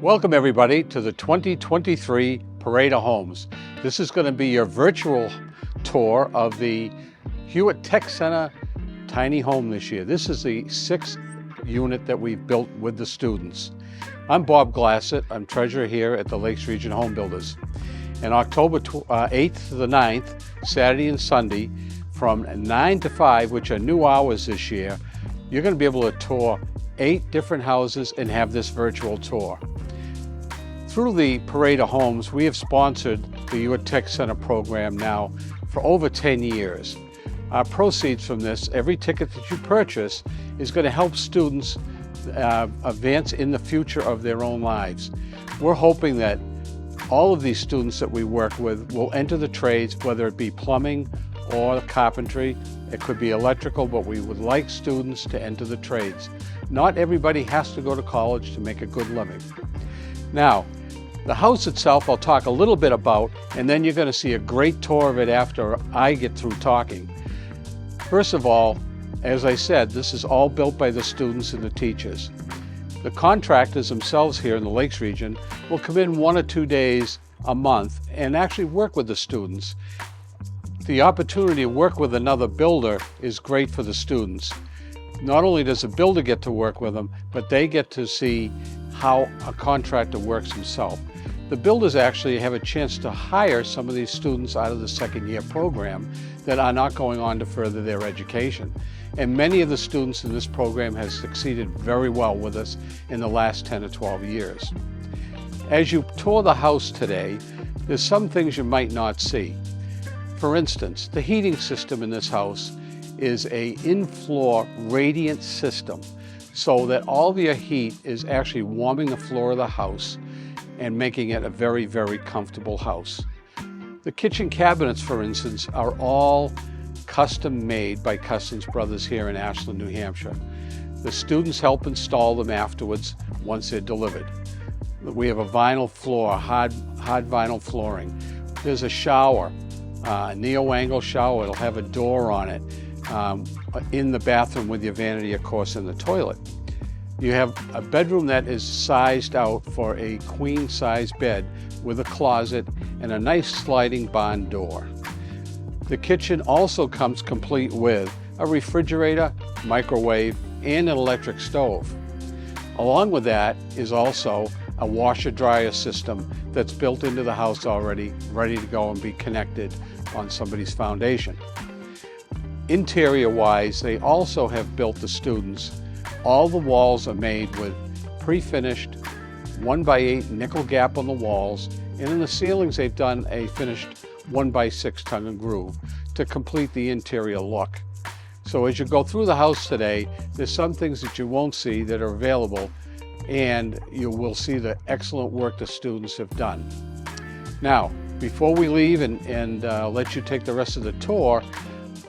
Welcome everybody to the 2023 Parade of Homes. This is going to be your virtual tour of the Huot Tech Center tiny home this year. This is the 6th unit that we've built with the students. I'm Bob Glassett. I'm treasurer here at the Lakes Region Home Builders. And October 8th to the 9th, Saturday and Sunday, from 9 to 5, which are new hours this year, you're going to be able to tour 8 different houses and have this virtual tour. Through the Parade of Homes, we have sponsored the Huot Tech Center program now for over 10 years. Our proceeds from this, every ticket that you purchase, is going to help students advance in the future of their own lives. We're hoping that all of these students that we work with will enter the trades, whether it be plumbing or carpentry. It could be electrical, but we would like students to enter the trades. Not everybody has to go to college to make a good living. Now, the house itself I'll talk a little bit about, and then you're going to see a great tour of it after I get through talking. First of all, as I said, this is all built by the students and the teachers. The contractors themselves here in the Lakes region will come in 1 or 2 days a month and actually work with the students. The opportunity to work with another builder is great for the students. Not only does the builder get to work with them, but they get to see how a contractor works himself. The builders actually have a chance to hire some of these students out of the second year program that are not going on to further their education. And many of the students in this program have succeeded very well with us in the last 10 or 12 years. As you tour the house today, there's some things you might not see. For instance, the heating system in this house is a in-floor radiant system, so that all of your heat is actually warming the floor of the house and making it a very, very comfortable house. The kitchen cabinets, for instance, are all custom made by Customs Brothers here in Ashland, New Hampshire. The students help install them afterwards once they're delivered. We have a vinyl floor, hard vinyl flooring. There's a shower, a neo-angle shower. It'll have a door on it in the bathroom with your vanity, of course, in the toilet. You have a bedroom that is sized out for a queen size bed with a closet and a nice sliding barn door. The kitchen also comes complete with a refrigerator, microwave, and an electric stove. Along with that is also a washer-dryer system that's built into the house already, ready to go and be connected on somebody's foundation. Interior-wise, they also have built the students. All the walls are made with pre-finished 1x8 nickel gap on the walls, and in the ceilings they've done a finished 1x6 tongue and groove to complete the interior look. So as you go through the house today, there's some things that you won't see that are available, and you will see the excellent work the students have done. Now, before we leave and let you take the rest of the tour,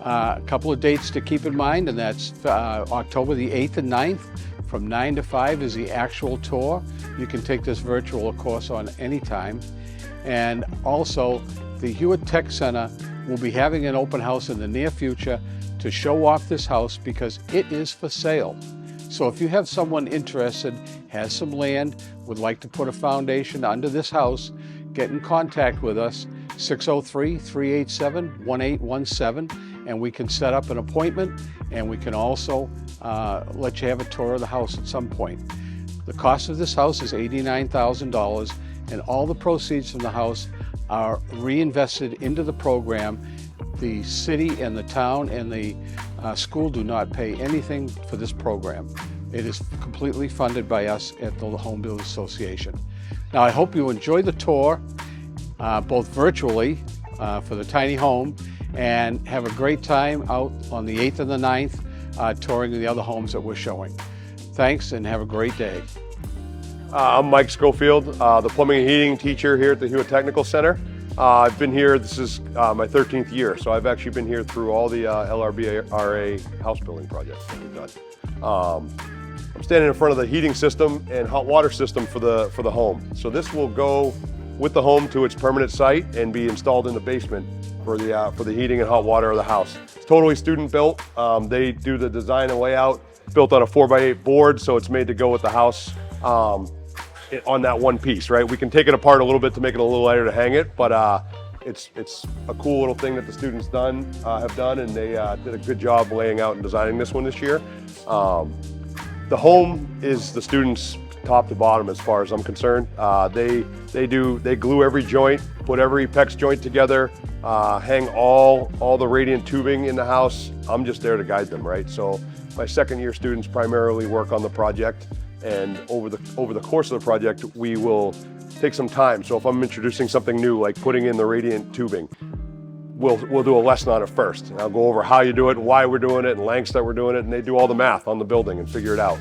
a couple of dates to keep in mind, and that's October the 8th and 9th. From 9 to 5 is the actual tour. You can take this virtual, of course, on any time. And also, the Huot Tech Center will be having an open house in the near future to show off this house because it is for sale. So if you have someone interested, has some land, would like to put a foundation under this house, get in contact with us, 603-387-1817, and we can set up an appointment, and we can also let you have a tour of the house at some point. The cost of this house is $89,000, and all the proceeds from the house are reinvested into the program. The city and the town and the school do not pay anything for this program. It is completely funded by us at the Home Builders Association. Now, I hope you enjoy the tour, both virtually for the tiny home, and have a great time out on the 8th and the 9th touring the other homes that we're showing. Thanks, and have a great day. I'm Mike Schofield, the plumbing and heating teacher here at the Huot Technical Center. I've been here, this is my 13th year, so I've actually been here through all the LRBRA house building projects that we've done. I'm standing in front of the heating system and hot water system for the home. So this will go with the home to its permanent site and be installed in the basement for the heating and hot water of the house. It's totally student built. They do the design and layout, built on a 4x8 board, so it's made to go with the house. on that one piece, right? We can take it apart a little bit to make it a little lighter to hang it, but it's a cool little thing that the students have done, and they did a good job laying out and designing this one this year. The home is the students' top to bottom as far as I'm concerned. They glue every joint, put every PEX joint together, hang all the radiant tubing in the house. I'm just there to guide them, right? So my second year students primarily work on the project, and over the course of the project, we will take some time. So if I'm introducing something new, like putting in the radiant tubing, we'll do a lesson on it first. And I'll go over how you do it, why we're doing it, and lengths that we're doing it, and they do all the math on the building and figure it out.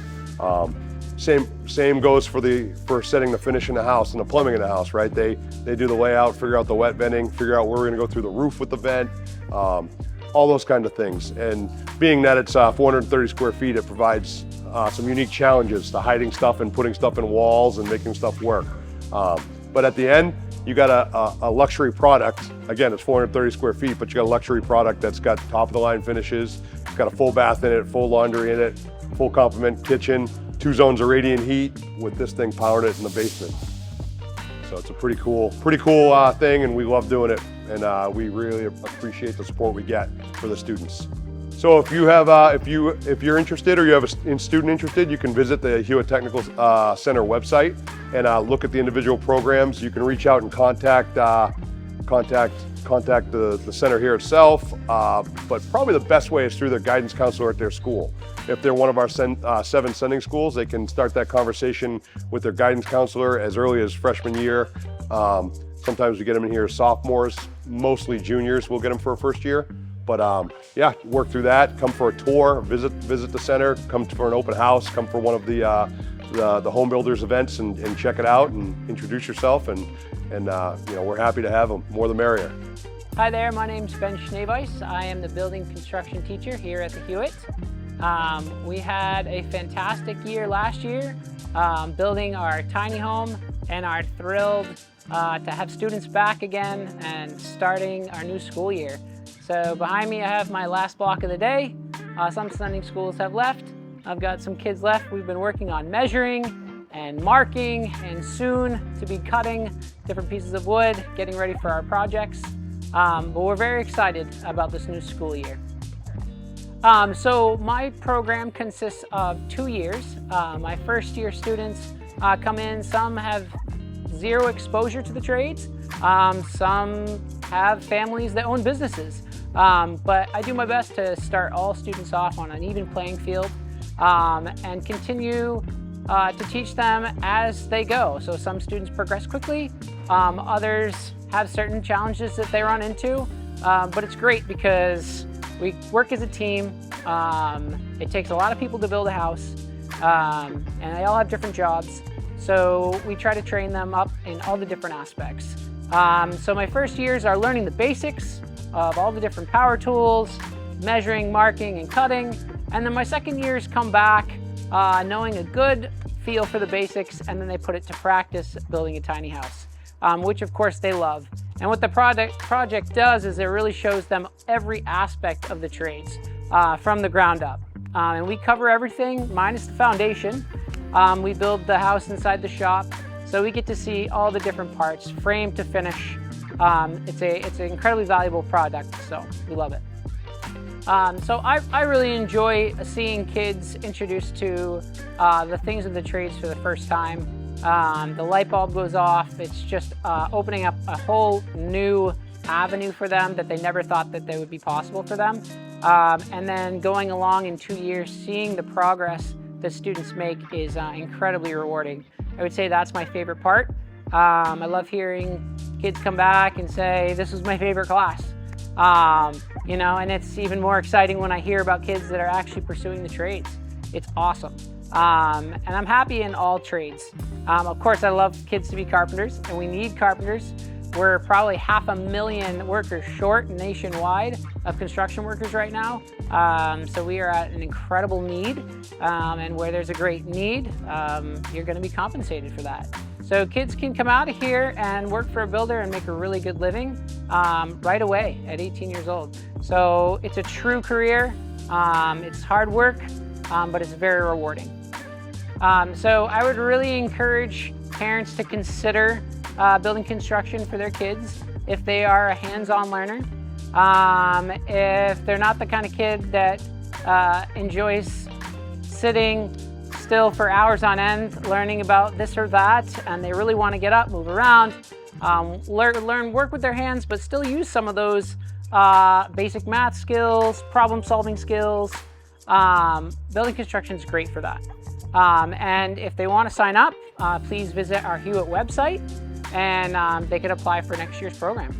Same goes for setting the finish in the house and the plumbing in the house, right? They do the layout, figure out the wet venting, figure out where we're gonna go through the roof with the vent, all those kind of things. And being that it's 430 square feet, it provides some unique challenges to hiding stuff and putting stuff in walls and making stuff work. But at the end, you got a luxury product. Again, it's 430 square feet, but you got a luxury product that's got top of the line finishes. It's got a full bath in it, full laundry in it, full complement kitchen, 2 zones of radiant heat with this thing powering it in the basement. So it's a pretty cool thing, and we love doing it. And we really appreciate the support we get for the students. So if you have, if you're interested, or you have a student interested, you can visit the Huot Technical Center website and look at the individual programs. You can reach out and contact the center here itself, but probably the best way is through their guidance counselor at their school. If they're one of our 7 sending schools, they can start that conversation with their guidance counselor as early as freshman year. Sometimes we get them in here as sophomores, mostly juniors we'll get them for a first year. But yeah, work through that, come for a tour, visit the center, come for an open house, come for one of the home builders events and check it out and introduce yourself, and you know, we're happy to have them, more the merrier. Hi there, my name's Ben Schneeweiss. I am the building construction teacher here at the Huot. We had a fantastic year last year building our tiny home, and are thrilled to have students back again and starting our new school year. So behind me I have my last block of the day. Some sending schools have left. I've got some kids left. We've been working on measuring and marking, and soon to be cutting different pieces of wood, getting ready for our projects. But we're very excited about this new school year. So my program consists of 2 years. My first year students come in, some have zero exposure to the trades. Some have families that own businesses. But I do my best to start all students off on an even playing field and continue to teach them as they go. So some students progress quickly, others have certain challenges that they run into, but it's great because we work as a team. It takes a lot of people to build a house, and they all have different jobs. So we try to train them up in all the different aspects. So my first years are learning the basics of all the different power tools, measuring, marking, and cutting. And then my second years come back knowing a good feel for the basics, and then they put it to practice building a tiny house, which of course they love. And what the project does is it really shows them every aspect of the trades from the ground up. And we cover everything minus the foundation. We build the house inside the shop, so we get to see all the different parts, frame to finish. It's an incredibly valuable product, so we love it. So I really enjoy seeing kids introduced to the things of the trades for the first time. The light bulb goes off. It's just opening up a whole new avenue for them that they never thought that they would be possible for them. And then going along in 2 years, seeing the progress that students make is incredibly rewarding. I would say that's my favorite part. I love hearing kids come back and say, this was my favorite class. You know, and it's even more exciting when I hear about kids that are actually pursuing the trades. It's awesome. And I'm happy in all trades. Of course, I love kids to be carpenters, and we need carpenters. We're probably 500,000 workers short nationwide of construction workers right now. So we are at an incredible need, and where there's a great need, you're going to be compensated for that. So kids can come out of here and work for a builder and make a really good living right away at 18 years old. So it's a true career. It's hard work, but it's very rewarding. So I would really encourage parents to consider building construction for their kids if they are a hands-on learner. If they're not the kind of kid that enjoys sitting still for hours on end learning about this or that, and they really want to get up, move around, learn, work with their hands, but still use some of those basic math skills, problem-solving skills, building construction is great for that. And if they want to sign up, please visit our Huot website, and they can apply for next year's program.